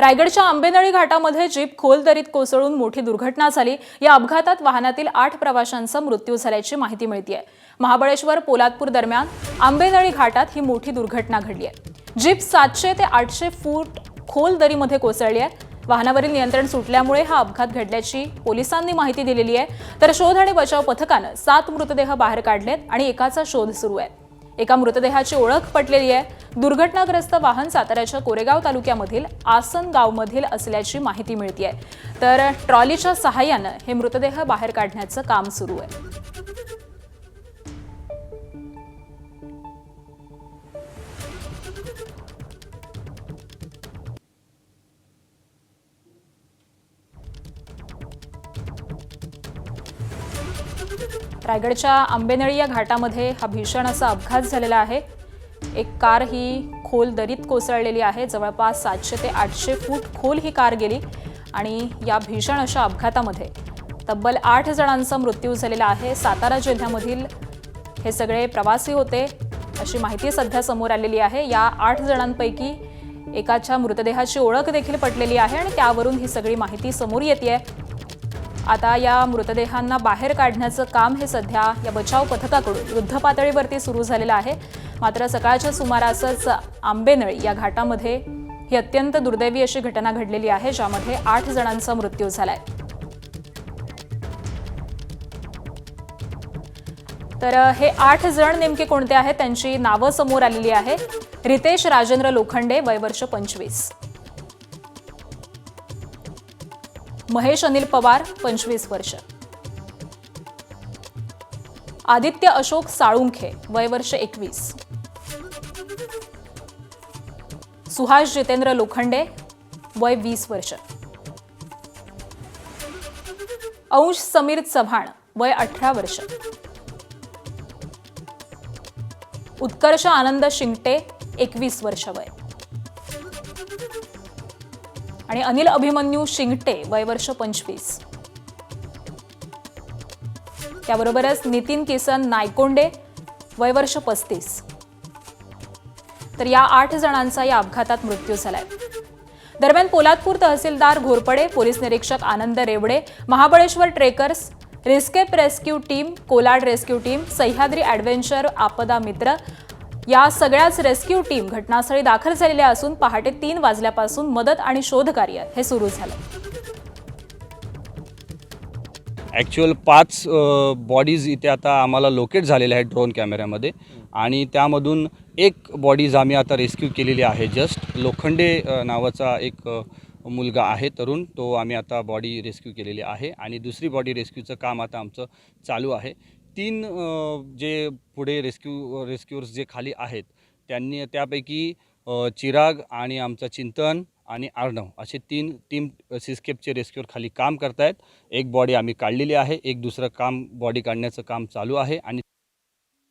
रायगडच्या आंबेनळी घाटामध्ये जीप खोल दरीत कोसळून मोठी दुर्घटना झाली। या अपघातात वाहनातील 8 प्रवाशांचा मृत्यू झाल्याची माहिती मिळतेय। महाबळेश्वर पोलादपूर दरम्यान आंबेनळी घाटात ही मोठी दुर्घटना घडली आहे। जीप 700 ते 800 फूट खोल दरीमध्ये कोसळली आहे। वाहनावरील नियंत्रण सुटल्यामुळे हा अपघात घडल्याची पोलिसांनी माहिती दिलेली आहे। तर शोध आणि बचाव पथकाने 7 मृतदेह बाहेर काढलेत आणि एकाचा शोध सुरू आहे। एका मृतदेहाची ओळख पटलेली आहे। दुर्घटनाग्रस्त वाहन साताऱ्याच्या कोरेगाव तालुक्यामधील आसन गावमधील असल्याची माहिती मिळतेय। तर ट्रॉलीच्या सहाय्याने हे मृतदेह बाहेर काढण्याचं काम सुरू आहे। रायगडच्या आंबेनळी या घाटामध्ये हा भीषण असा अपघात झालेला आहे। एक कार ही खोल दरीत कोसळलेली आहे। जवळपास 700 ते 800 फूट खोल ही कार गेली आणि या भीषण अशा अपघातामध्ये तब्बल 8 जणांचा मृत्यू झालेला आहे। सातारा जिल्ह्यामधील हे सगळे प्रवासी होते अशी माहिती सध्या समोर आलेली आहे। या 8 जणांपैकी एकाच्या मृतदेहाची ओळख देखील पटलेली आहे आणि त्यावरून ही सगळी माहिती समोर येतेय। आता या मृतदेहांना बाहेर काढण्याचं काम हे सध्या या बचाव पथकाकडून युद्धपातळीवरती सुरू झालेलं आहे। मात्र सकाळच्या सुमारासच आंबेनळी या घाटामध्ये ही अत्यंत दुर्दैवी अशी घटना घडलेली आहे, ज्यामध्ये 8 जणांचा मृत्यू झालाय। तर हे 8 जण नेमके कोणते आहेत त्यांची नावं समोर आलेली आहे। रितेश राजेंद्र लोखंडे, वय वर्ष 25। महेश अनिल पवार, 25 वर्ष। आदित्य अशोक साळुंखे, वय वर्ष 21। सुहास जितेंद्र लोखंडे, वय 20 वर्ष। अंश समीर चव्हाण, वय 18 वर्ष। उत्कर्ष आनंद शिंगटे, 21 वर्ष वय। आणि अनिल अभिमन्यू शिंगटे, वय वर्ष 25। त्याबरोबरच नितीन किसन नायकोंडे, वय वर्ष 35। तर या 8 जणांचा या अपघातात मृत्यू झालाय। दरम्यान पोलादपूर तहसीलदार घोरपडे, पोलीस निरीक्षक आनंद रेवडे, महाबळेश्वर ट्रेकर्स, रिस्केप rescue team, Kolad rescue team, Sahyadri adventure आपदा मित्र या सगळ्याच रेस्क्यू टीम घटनास्थळी दाखल झालेल्या असून पहाटे 3 वाजल्यापासून मदत आणि शोध कार्य हे सुरू झालं। ॲक्च्युअल 5 बॉडीज इथे आता आम्हाला लोकेट झालेल्या आहेत ड्रोन कॅमेऱ्यामध्ये आणि त्यामधून एक बॉडीज आम्ही आता रेस्क्यू केलेली आहे। जस्ट लोखंडे नावाचा एक मुलगा आहे तरुण, तो आम्ही आता बॉडी रेस्क्यू केलेली आहे आणि दुसरी बॉडी रेस्क्यूचं काम आता आमचं चालू आहे। 3 जे पुढे रेस्क्यूअर्स जे खाली आहेत त्यांनी त्यापैकी चिराग आणि आमचा चिंतन आणि अर्णव असे 3 टीम सिस्केपचे रेस्क्यूअर खाली काम करतायत। एक बॉडी आम्ही काढलेली आहे, एक दुसरं काम बॉडी काढण्याचं काम चालू आहे आणि